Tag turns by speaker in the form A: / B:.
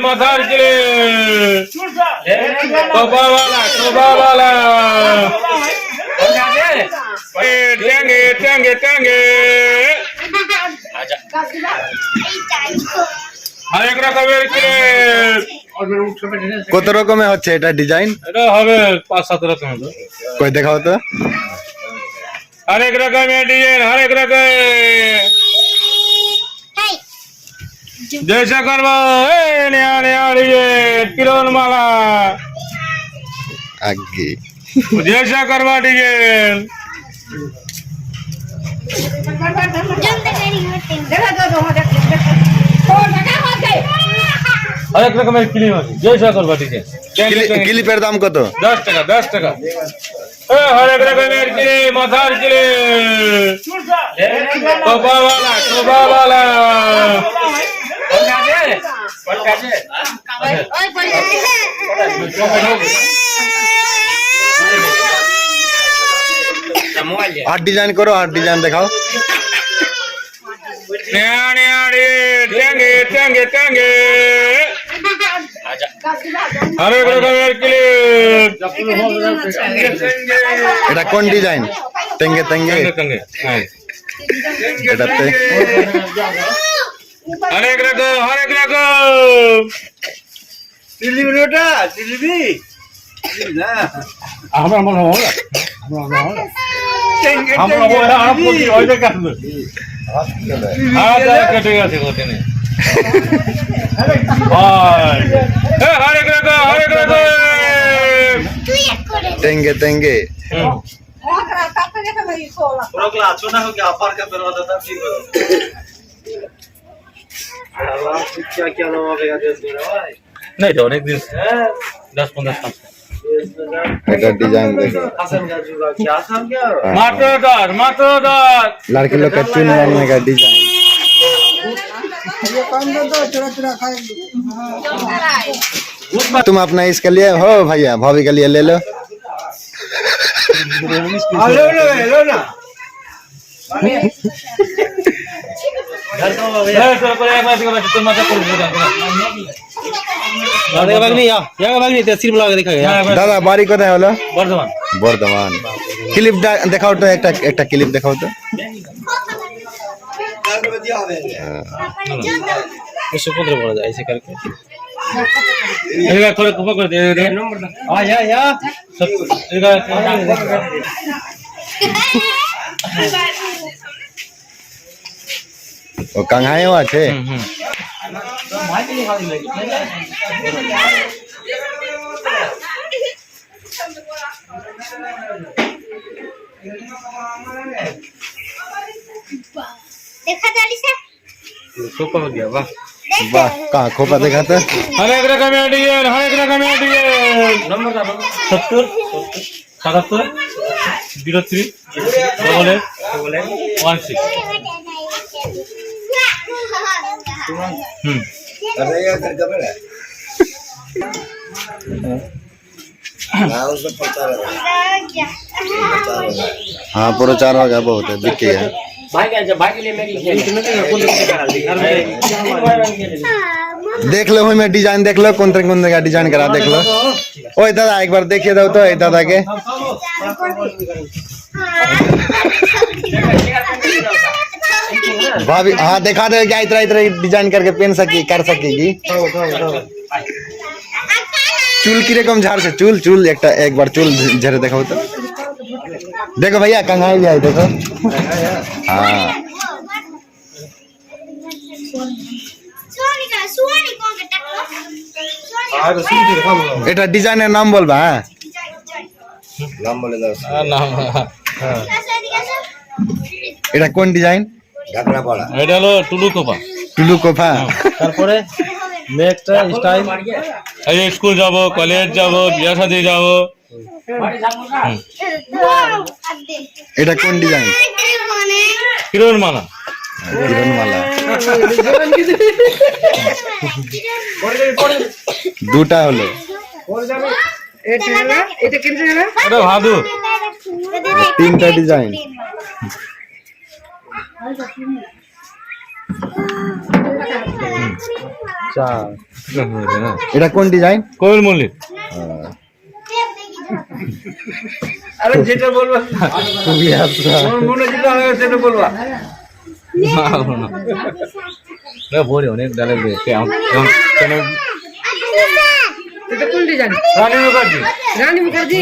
A: মাথার ক্লিপ কোপাওয়ালা ট্যাঙ্গে ট্যাঙ্গে ট্যাঙ্গে আরেক রকমের ক্লিপ।
B: কত রকমের হচ্ছে এটা ডিজাইন?
A: এটা হবে 5-7 রকমের।
B: কই দেখাও তো।
A: আরেক রকমের ডিজাইন, আরেক রকমের जैसा करवा किरण माला
B: आगे
A: जैसा करवा डिजाइन अरेक रकमेर क्लिप আছে जैसा करवा डिजाइन।
B: ক্লিপের দাম কত?
A: 10 টাকা 10 টাকা। हरेक रकमेर क्लिप माथार क्लिप कोपावाला
B: आठ डिजाइन करो, 8 डिजाइन दिखाओ।
A: टैंगे टैंगे टैंगे हरेक रकमेर क्लिप
B: এটা কোন ডিজাইন? টেঙ্গে টেঙ্গে
A: टैंगे
B: এটাতে
A: हरेक रकम
C: सिलिब्रिटा सिलिबी ना
A: আমরা মনে হয় আমরা ওরা আপনি ওইটা কাটবে আচ্ছা কেটে গেছে কোতে নেই ভাই হরেক রকম
B: টেঙ্গে টেঙ্গে
C: प्रोग्ला चुना हो गया ऑफर का करवा देता ठीक हो क्या नाम आ गया देश में भाई
A: नहीं तो अनेक दिन 10-15 साल
B: এটা ডিজাइन देखो।
C: हसन का जुगा क्या था क्या
A: मात्र दार
B: लड़की लोग का चुन बनाने का डिजाइन। तुम अपना इसके लिए हो भैया, भाभी के लिए ले लो।
C: लो ना घर का
A: तो मजा कर
B: दादा बारी कोথায় হলো?
A: বর্ধমান
B: বর্ধমান। ক্লিপ দেখাও তো, একটা ক্লিপ দেখাও তো।
A: इससे 15 पड़ जाए ऐसे करके इधर थोड़ा कम कर दे नंबर आ या सब इधर
B: ও কাঙ্গাইও আছে।
D: देखा जाली से
A: सोपा हो गया वाह
B: वाह, कहाँ खोपा दिखाते?
A: हरेक रकमेर डिजाइन नंबर 70 77 03 88
C: अरे यार घर का बड़ा हां उसको पता लगा
B: हाँ प्रचार हो गया, बहुत है, बिक गया।
C: भाई के लिए मैं
B: देख लो मैं डिजाइन, देख लो कौन तरह का डिजाइन करा, देख लो। ओए दादा एक बार देखिए दो तो दादा के भाभी। हाँ दिखा दे क्या इतना इतना डिजाइन करके पहन कर सकेगी। चूल की रकम झाड़ से चूल एक बार चूल झरे देखो तो। देखो भैया कंघाई भी आई देखो। हाँ এটা ডিজাইনের নাম বলবা?
C: नाम बोले दो
A: नाम
B: এটা কোন ডিজাইন?
C: ढाकना पड़ा
A: এটা হলো টুলু কোপা
B: টুলু কোফা।
A: তারপরে নেক্সট স্টাইল এই স্কুল যাব, কলেজ যাব, বিয়ে শাদী যাব।
B: এটা কোন ডিজাইন?
A: কিরণ মালা
B: কিরণমালা। দুটা হলো।
A: ওটা ভাদু
B: তিনটা ডিজাইন।
A: চার
B: এটা কোন ডিজাইন?
A: কোয়েল মল্লিক
C: আরে যেটা বলবা
B: খুবই আচ্ছা।
C: তোমার মনে যেটা হয় সেটা বলবা।
A: ভরে অনেক ডালে
E: এটা কোন ডিজাইন?
A: রানী মুখার্জি
E: রানী মুখার্জি